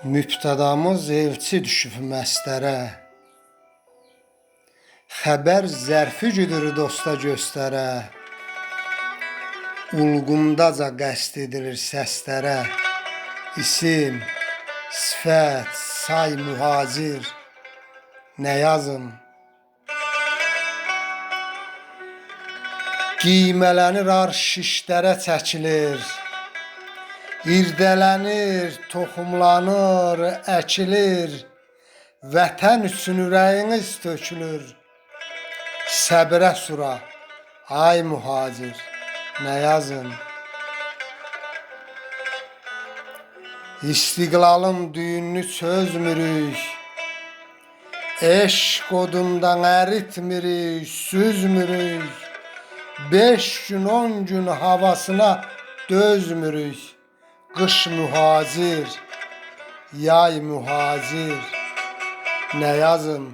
Mübtədamız elçi düşüb məstərə, xəbər zərfi güdür dosta göstərə, ulğundaca qəsd edilir səslərə, isim, sifət, say, mühacir, nə yazım? Qiymələnir arş şişlərə çəkilir, İrdələnir, toxumlanır, əkilir, vətən üçün ürəyiniz tökülür, səbrə sura, ay mühacir, nə yazın? İstiqlalın düyününü çözmürük, eşq odundan əritmirik, süzmürük, 5 gün 10 gün havasına dözmürük, qış mühacir, yay mühacir, nə yazım?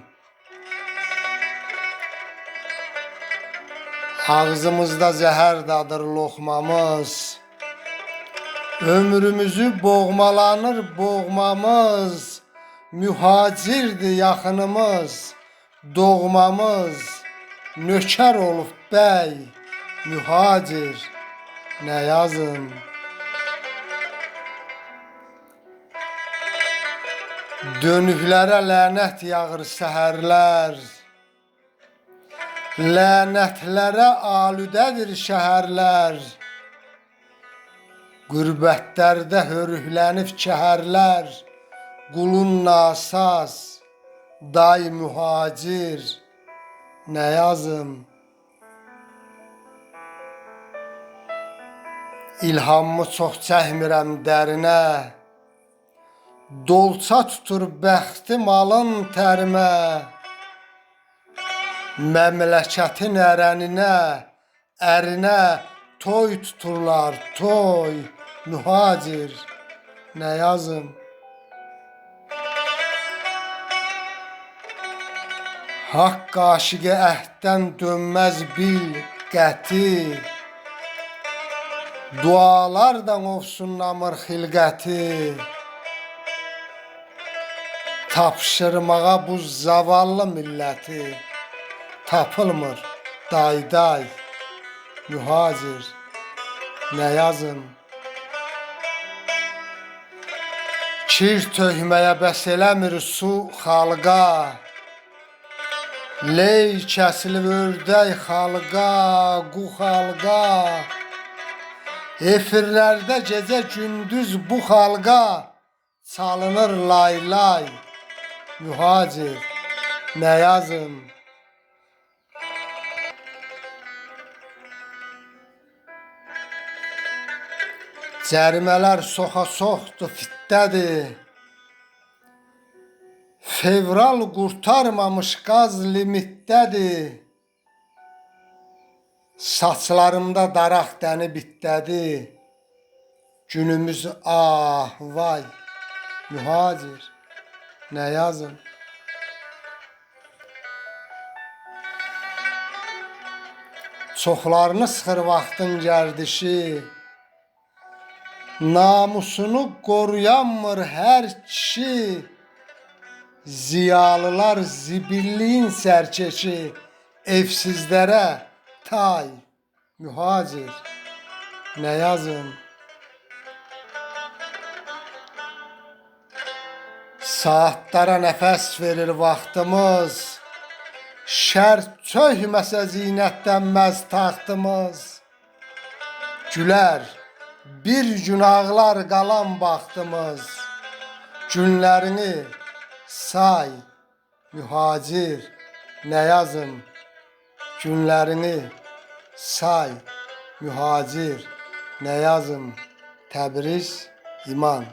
Ağzımızda zəhər dadır loxmamız, ömrümüzü boğmalanır boğmamız, mühacirdir yaxınımız, doğmamız, nökər olub bəy, mühacir, nə yazım? Dönüklərə lənət yağır səhərlər, lənətlərə alüdədir şəhərlər, qürbətlərdə hörüklənib kəhərlər, qulun nasaz, day mühacir, nə yazım? İlhamımı çox çəkmirəm dərinə, dolça tutur bəxtim alın tərimə, məmləkətin ərəninə, ərinə toy tuturlar, toy, mühacir, nə yazım? Haqq aşiqi əhddən dönməz bil qəti, dualardan ofsunlamır xilqəti, tapşırmağa bu zavallı milləti, tapılmır day-day, mühacir, nə yazım? Kir tökməyə bəs eləmir su xalqa, ley kəsilib ördək xalqa, qu xalqa, efirlərdə gecə gündüz bu xalqa çalınır lay-lay, mühacir, nə yazım? Cərimələr soxa-soxdur, fitdədir, fevral qurtarmamış qaz limitdədir, saçlarımda daraq dəni bitdədir, günümüz ah, vay, mühacir, nə yazım? Çoxlarını sıxır vaxtın gərdişi, namusunu qoruyanmır hər kişi, ziyalılar zibilliyin sərkeşi, evsizlərə tay, mühacir, nə yazım? Saatlara nəfəs verir vaxtımız, şər çökməsə zinətlənməz taxtımız, gülər, bir gün ağlar qalan baxtımız, günlərini say, mühacir, nə yazım? Günlərini say, mühacir, nə yazım? Təbriz, İman.